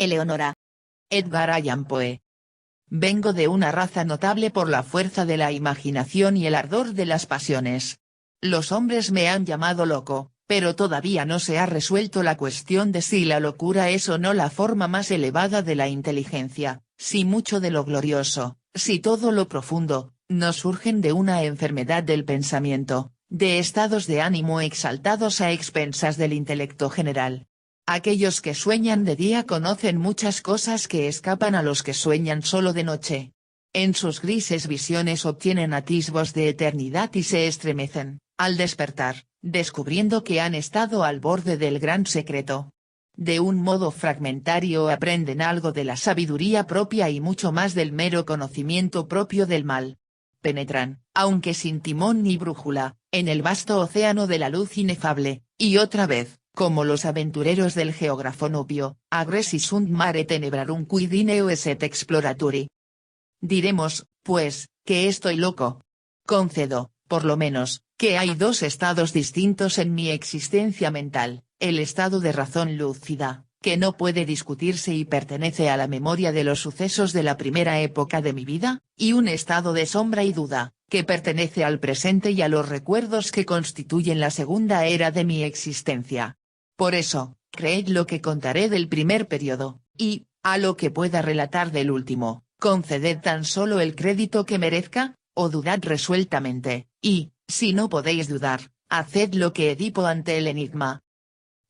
Eleonora. Edgar Allan Poe. Vengo de una raza notable por la fuerza de la imaginación y el ardor de las pasiones. Los hombres me han llamado loco, pero todavía no se ha resuelto la cuestión de si la locura es o no la forma más elevada de la inteligencia, si mucho de lo glorioso, si todo lo profundo, no surgen de una enfermedad del pensamiento, de estados de ánimo exaltados a expensas del intelecto general. Aquellos que sueñan de día conocen muchas cosas que escapan a los que sueñan solo de noche. En sus grises visiones obtienen atisbos de eternidad y se estremecen, al despertar, descubriendo que han estado al borde del gran secreto. De un modo fragmentario aprenden algo de la sabiduría propia y mucho más del mero conocimiento propio del mal. Penetran, aunque sin timón ni brújula, en el vasto océano de la luz inefable, y otra vez, como los aventureros del geógrafo Nubio, agressi sunt mare tenebrarum quidineo esset exploraturi. Diremos, pues, que estoy loco. Concedo, por lo menos, que hay dos estados distintos en mi existencia mental, el estado de razón lúcida, que no puede discutirse y pertenece a la memoria de los sucesos de la primera época de mi vida, y un estado de sombra y duda, que pertenece al presente y a los recuerdos que constituyen la segunda era de mi existencia. Por eso, creed lo que contaré del primer periodo, y, a lo que pueda relatar del último, conceded tan solo el crédito que merezca, o dudad resueltamente, y, si no podéis dudar, haced lo que Edipo ante el enigma.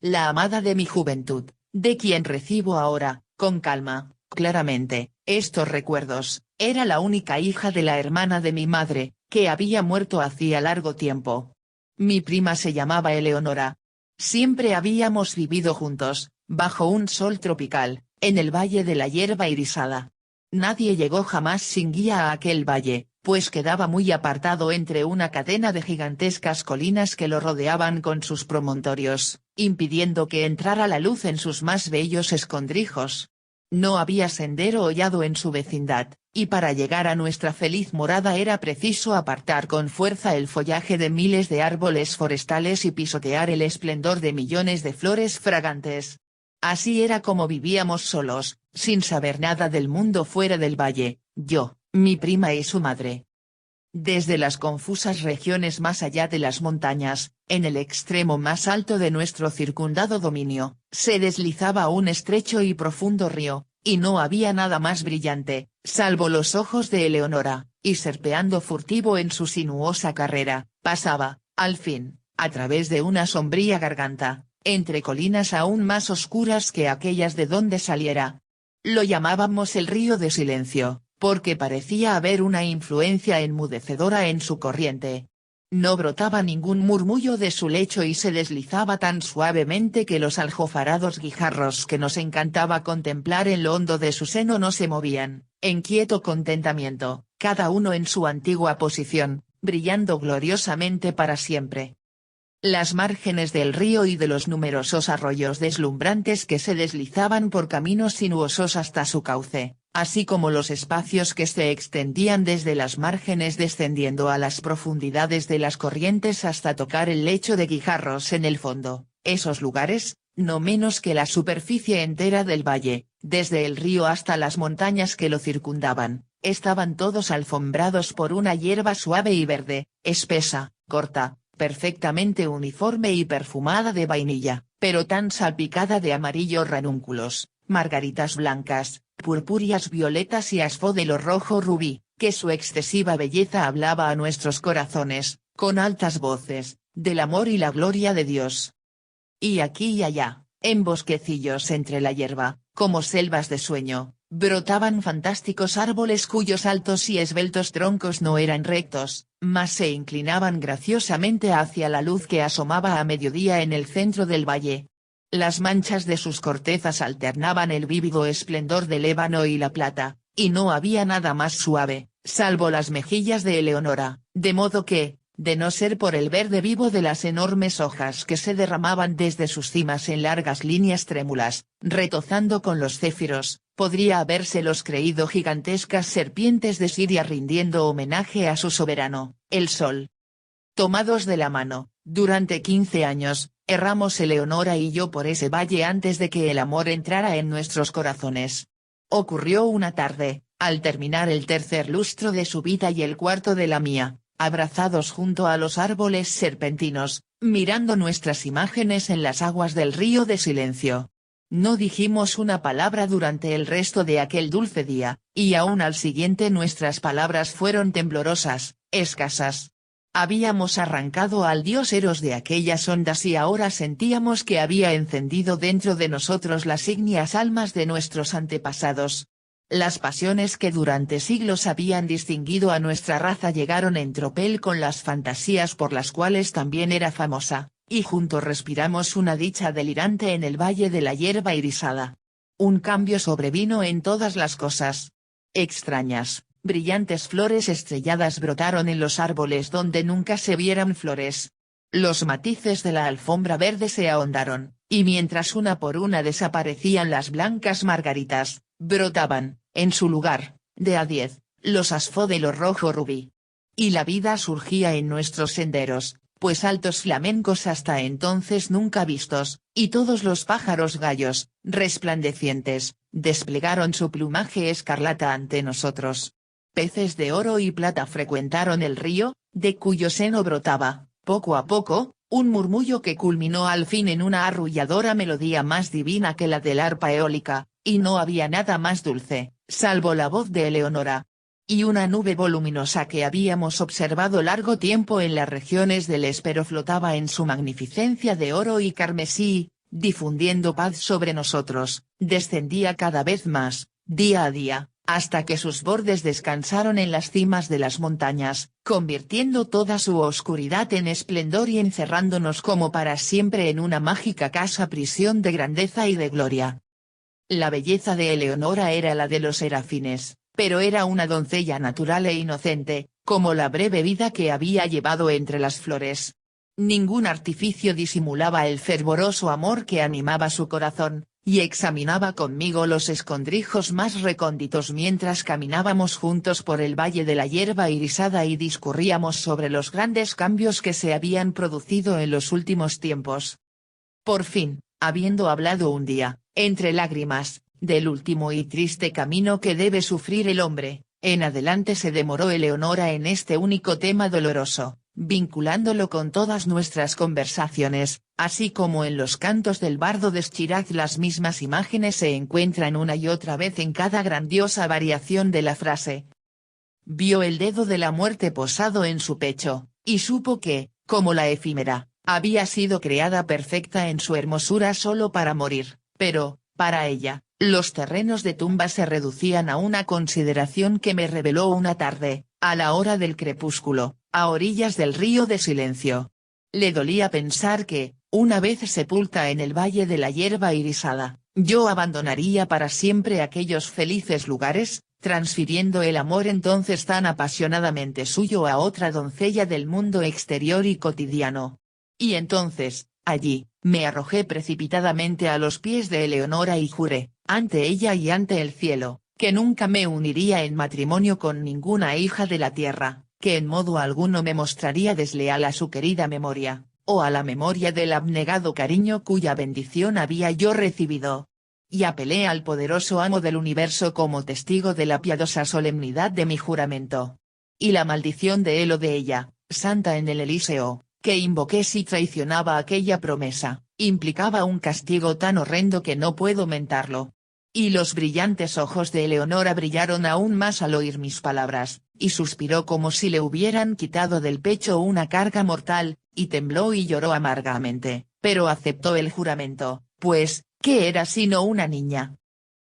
La amada de mi juventud, de quien recibo ahora, con calma, claramente, estos recuerdos, era la única hija de la hermana de mi madre, que había muerto hacía largo tiempo. Mi prima se llamaba Eleonora. Siempre habíamos vivido juntos, bajo un sol tropical, en el valle de la hierba irisada. Nadie llegó jamás sin guía a aquel valle, pues quedaba muy apartado entre una cadena de gigantescas colinas que lo rodeaban con sus promontorios, impidiendo que entrara la luz en sus más bellos escondrijos. No había sendero hollado en su vecindad, y para llegar a nuestra feliz morada era preciso apartar con fuerza el follaje de miles de árboles forestales y pisotear el esplendor de millones de flores fragantes. Así era como vivíamos solos, sin saber nada del mundo fuera del valle, yo, mi prima y su madre. Desde las confusas regiones más allá de las montañas, en el extremo más alto de nuestro circundado dominio, se deslizaba un estrecho y profundo río, y no había nada más brillante, salvo los ojos de Eleonora, y serpeando furtivo en su sinuosa carrera, pasaba, al fin, a través de una sombría garganta, entre colinas aún más oscuras que aquellas de donde saliera. Lo llamábamos el río de silencio, porque parecía haber una influencia enmudecedora en su corriente. No brotaba ningún murmullo de su lecho y se deslizaba tan suavemente que los aljofarados guijarros que nos encantaba contemplar en lo hondo de su seno no se movían, en quieto contentamiento, cada uno en su antigua posición, brillando gloriosamente para siempre. Las márgenes del río y de los numerosos arroyos deslumbrantes que se deslizaban por caminos sinuosos hasta su cauce, así como los espacios que se extendían desde las márgenes descendiendo a las profundidades de las corrientes hasta tocar el lecho de guijarros en el fondo, esos lugares, no menos que la superficie entera del valle, desde el río hasta las montañas que lo circundaban, estaban todos alfombrados por una hierba suave y verde, espesa, corta, perfectamente uniforme y perfumada de vainilla, pero tan salpicada de amarillos ranúnculos, margaritas blancas, purpúreas violetas y asfódelo rojo rubí, que su excesiva belleza hablaba a nuestros corazones, con altas voces, del amor y la gloria de Dios. Y aquí y allá, en bosquecillos entre la hierba, como selvas de sueño, brotaban fantásticos árboles cuyos altos y esbeltos troncos no eran rectos, mas se inclinaban graciosamente hacia la luz que asomaba a mediodía en el centro del valle. Las manchas de sus cortezas alternaban el vívido esplendor del ébano y la plata, y no había nada más suave, salvo las mejillas de Eleonora, de modo que, de no ser por el verde vivo de las enormes hojas que se derramaban desde sus cimas en largas líneas trémulas, retozando con los céfiros, podría habérselos creído gigantescas serpientes de Siria rindiendo homenaje a su soberano, el sol. Tomados de la mano, durante 15 años, Erramos Eleonora y yo por ese valle antes de que el amor entrara en nuestros corazones. Ocurrió una tarde, al terminar el tercer lustro de su vida y el cuarto de la mía, abrazados junto a los árboles serpentinos, mirando nuestras imágenes en las aguas del río de silencio. No dijimos una palabra durante el resto de aquel dulce día, y aún al siguiente nuestras palabras fueron temblorosas, escasas. Habíamos arrancado al dios Eros de aquellas ondas y ahora sentíamos que había encendido dentro de nosotros las ígneas almas de nuestros antepasados. Las pasiones que durante siglos habían distinguido a nuestra raza llegaron en tropel con las fantasías por las cuales también era famosa, y juntos respiramos una dicha delirante en el valle de la hierba irisada. Un cambio sobrevino en todas las cosas. Extrañas, brillantes flores estrelladas brotaron en los árboles donde nunca se vieran flores. Los matices de la alfombra verde se ahondaron, y mientras una por una desaparecían las blancas margaritas, brotaban, en su lugar, de a 10, los asfódelos rojo rubí. Y la vida surgía en nuestros senderos, pues altos flamencos hasta entonces nunca vistos, y todos los pájaros gallos, resplandecientes, desplegaron su plumaje escarlata ante nosotros. Peces de oro y plata frecuentaron el río, de cuyo seno brotaba, poco a poco, un murmullo que culminó al fin en una arrulladora melodía más divina que la del arpa eólica, y no había nada más dulce, salvo la voz de Eleonora. Y una nube voluminosa que habíamos observado largo tiempo en las regiones del Espero flotaba en su magnificencia de oro y carmesí, difundiendo paz sobre nosotros, descendía cada vez más, día a día, hasta que sus bordes descansaron en las cimas de las montañas, convirtiendo toda su oscuridad en esplendor y encerrándonos como para siempre en una mágica casa prisión de grandeza y de gloria. La belleza de Eleonora era la de los serafines, pero era una doncella natural e inocente, como la breve vida que había llevado entre las flores. Ningún artificio disimulaba el fervoroso amor que animaba su corazón, y examinaba conmigo los escondrijos más recónditos mientras caminábamos juntos por el valle de la hierba irisada y discurríamos sobre los grandes cambios que se habían producido en los últimos tiempos. Por fin, habiendo hablado un día, entre lágrimas, del último y triste camino que debe sufrir el hombre, en adelante se demoró Eleonora en este único tema doloroso, vinculándolo con todas nuestras conversaciones, así como en los cantos del bardo de Schirach las mismas imágenes se encuentran una y otra vez en cada grandiosa variación de la frase. Vio el dedo de la muerte posado en su pecho, y supo que, como la efímera, había sido creada perfecta en su hermosura solo para morir, pero, para ella, los terrenos de tumba se reducían a una consideración que me reveló una tarde, a la hora del crepúsculo, a orillas del río de silencio. Le dolía pensar que, una vez sepulta en el valle de la hierba irisada, yo abandonaría para siempre aquellos felices lugares, transfiriendo el amor entonces tan apasionadamente suyo a otra doncella del mundo exterior y cotidiano. Y entonces, allí, me arrojé precipitadamente a los pies de Eleonora y juré, ante ella y ante el cielo, que nunca me uniría en matrimonio con ninguna hija de la tierra, que en modo alguno me mostraría desleal a su querida memoria, o a la memoria del abnegado cariño cuya bendición había yo recibido. Y apelé al poderoso amo del universo como testigo de la piadosa solemnidad de mi juramento. Y la maldición de él o de ella, santa en el Elíseo, que invoqué si traicionaba aquella promesa, implicaba un castigo tan horrendo que no puedo mentarlo. Y los brillantes ojos de Eleonora brillaron aún más al oír mis palabras, y suspiró como si le hubieran quitado del pecho una carga mortal, y tembló y lloró amargamente, pero aceptó el juramento, pues, ¿qué era sino una niña?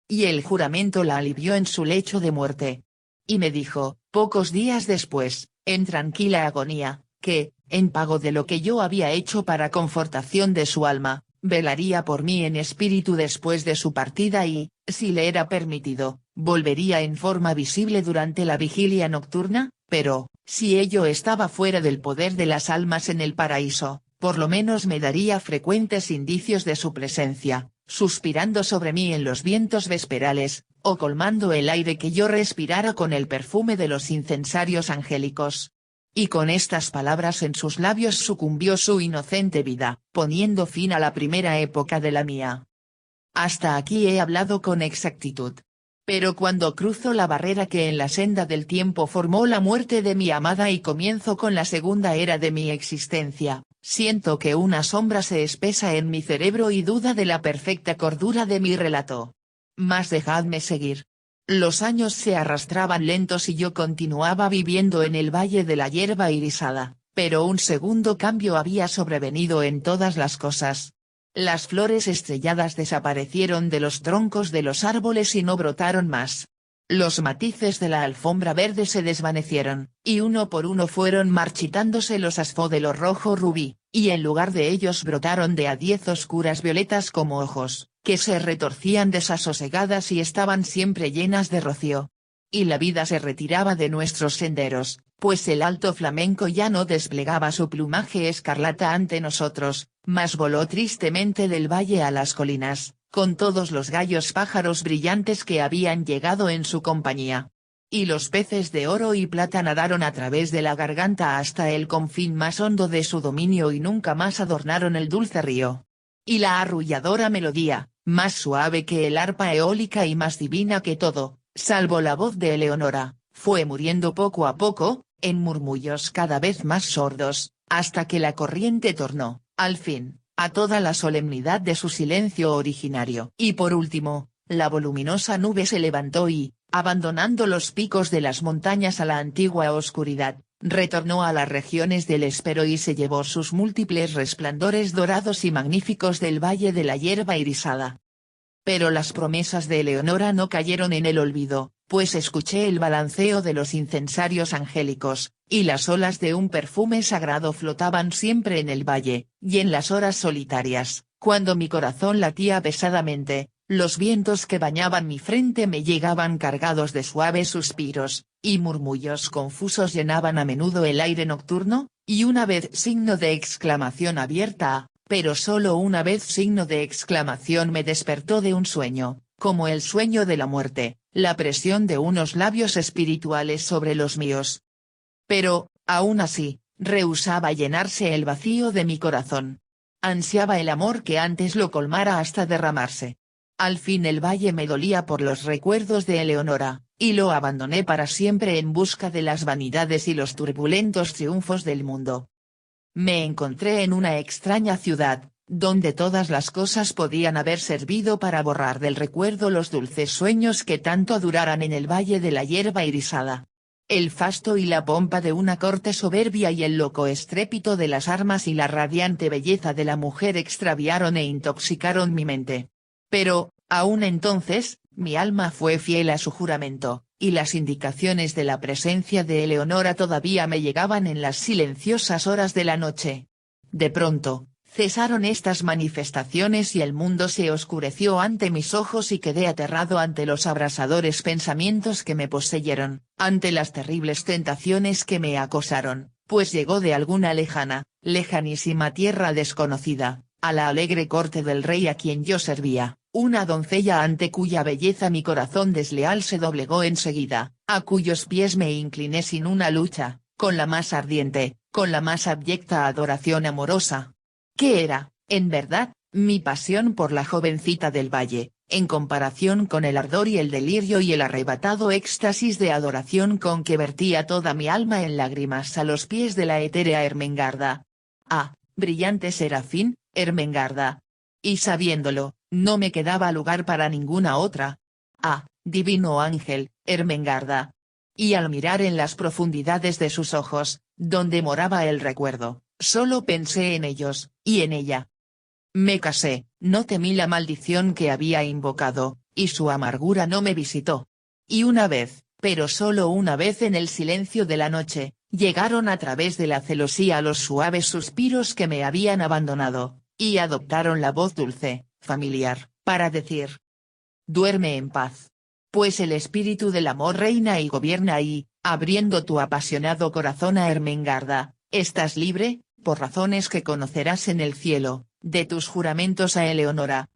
Y el juramento la alivió en su lecho de muerte. Y me dijo, pocos días después, en tranquila agonía, que, en pago de lo que yo había hecho para confortación de su alma, velaría por mí en espíritu después de su partida y, si le era permitido, volvería en forma visible durante la vigilia nocturna, pero, si ello estaba fuera del poder de las almas en el paraíso, por lo menos me daría frecuentes indicios de su presencia, suspirando sobre mí en los vientos vesperales, o colmando el aire que yo respirara con el perfume de los incensarios angélicos. Y con estas palabras en sus labios sucumbió su inocente vida, poniendo fin a la primera época de la mía. Hasta aquí he hablado con exactitud. Pero cuando cruzo la barrera que en la senda del tiempo formó la muerte de mi amada y comienzo con la segunda era de mi existencia, siento que una sombra se espesa en mi cerebro y duda de la perfecta cordura de mi relato. Mas dejadme seguir. Los años se arrastraban lentos y yo continuaba viviendo en el Valle de la Hierba Irisada, pero un segundo cambio había sobrevenido en todas las cosas. Las flores estrelladas desaparecieron de los troncos de los árboles y no brotaron más. Los matices de la alfombra verde se desvanecieron, y uno por uno fueron marchitándose los asfódelos rojo rubí, y en lugar de ellos brotaron de a 10 oscuras violetas como ojos, que se retorcían desasosegadas y estaban siempre llenas de rocío. Y la vida se retiraba de nuestros senderos, pues el alto flamenco ya no desplegaba su plumaje escarlata ante nosotros, mas voló tristemente del valle a las colinas, con todos los gallos pájaros brillantes que habían llegado en su compañía. Y los peces de oro y plata nadaron a través de la garganta hasta el confín más hondo de su dominio y nunca más adornaron el dulce río. Y la arrulladora melodía, más suave que el arpa eólica y más divina que todo, salvo la voz de Eleonora, fue muriendo poco a poco, en murmullos cada vez más sordos, hasta que la corriente tornó, al fin, a toda la solemnidad de su silencio originario. Y por último, la voluminosa nube se levantó y, abandonando los picos de las montañas a la antigua oscuridad, retornó a las regiones del espero y se llevó sus múltiples resplandores dorados y magníficos del Valle de la Hierba Irisada. Pero las promesas de Eleonora no cayeron en el olvido, pues escuché el balanceo de los incensarios angélicos, y las olas de un perfume sagrado flotaban siempre en el valle, y en las horas solitarias, cuando mi corazón latía pesadamente, los vientos que bañaban mi frente me llegaban cargados de suaves suspiros, y murmullos confusos llenaban a menudo el aire nocturno, y una vez signo de exclamación abierta a, pero solo una vez signo de exclamación me despertó de un sueño, como el sueño de la muerte, la presión de unos labios espirituales sobre los míos. Pero, aún así, rehusaba llenarse el vacío de mi corazón. Ansiaba el amor que antes lo colmara hasta derramarse. Al fin el valle me dolía por los recuerdos de Eleonora, y lo abandoné para siempre en busca de las vanidades y los turbulentos triunfos del mundo. Me encontré en una extraña ciudad, donde todas las cosas podían haber servido para borrar del recuerdo los dulces sueños que tanto duraran en el Valle de la Hierba Irisada. El fasto y la pompa de una corte soberbia y el loco estrépito de las armas y la radiante belleza de la mujer extraviaron e intoxicaron mi mente. Pero, aún entonces, mi alma fue fiel a su juramento, y las indicaciones de la presencia de Eleonora todavía me llegaban en las silenciosas horas de la noche. De pronto, cesaron estas manifestaciones y el mundo se oscureció ante mis ojos y quedé aterrado ante los abrasadores pensamientos que me poseyeron, ante las terribles tentaciones que me acosaron, pues llegó de alguna lejanísima tierra desconocida, a la alegre corte del rey a quien yo servía, una doncella ante cuya belleza mi corazón desleal se doblegó enseguida, a cuyos pies me incliné sin una lucha, con la más ardiente, con la más abyecta adoración amorosa. ¿Qué era, en verdad, mi pasión por la jovencita del valle, en comparación con el ardor y el delirio y el arrebatado éxtasis de adoración con que vertía toda mi alma en lágrimas a los pies de la etérea Ermengarda? Ah, brillante serafín, Ermengarda. Y sabiéndolo, no me quedaba lugar para ninguna otra. Ah, divino ángel, Ermengarda. Y al mirar en las profundidades de sus ojos, donde moraba el recuerdo, solo pensé en ellos, y en ella. Me casé, no temí la maldición que había invocado, y su amargura no me visitó. Y una vez, pero solo una vez en el silencio de la noche, llegaron a través de la celosía los suaves suspiros que me habían abandonado, y adoptaron la voz dulce, familiar, para decir: duerme en paz. Pues el espíritu del amor reina y gobierna y, abriendo tu apasionado corazón a Ermengarda, estás libre, por razones que conocerás en el cielo, de tus juramentos a Eleonora,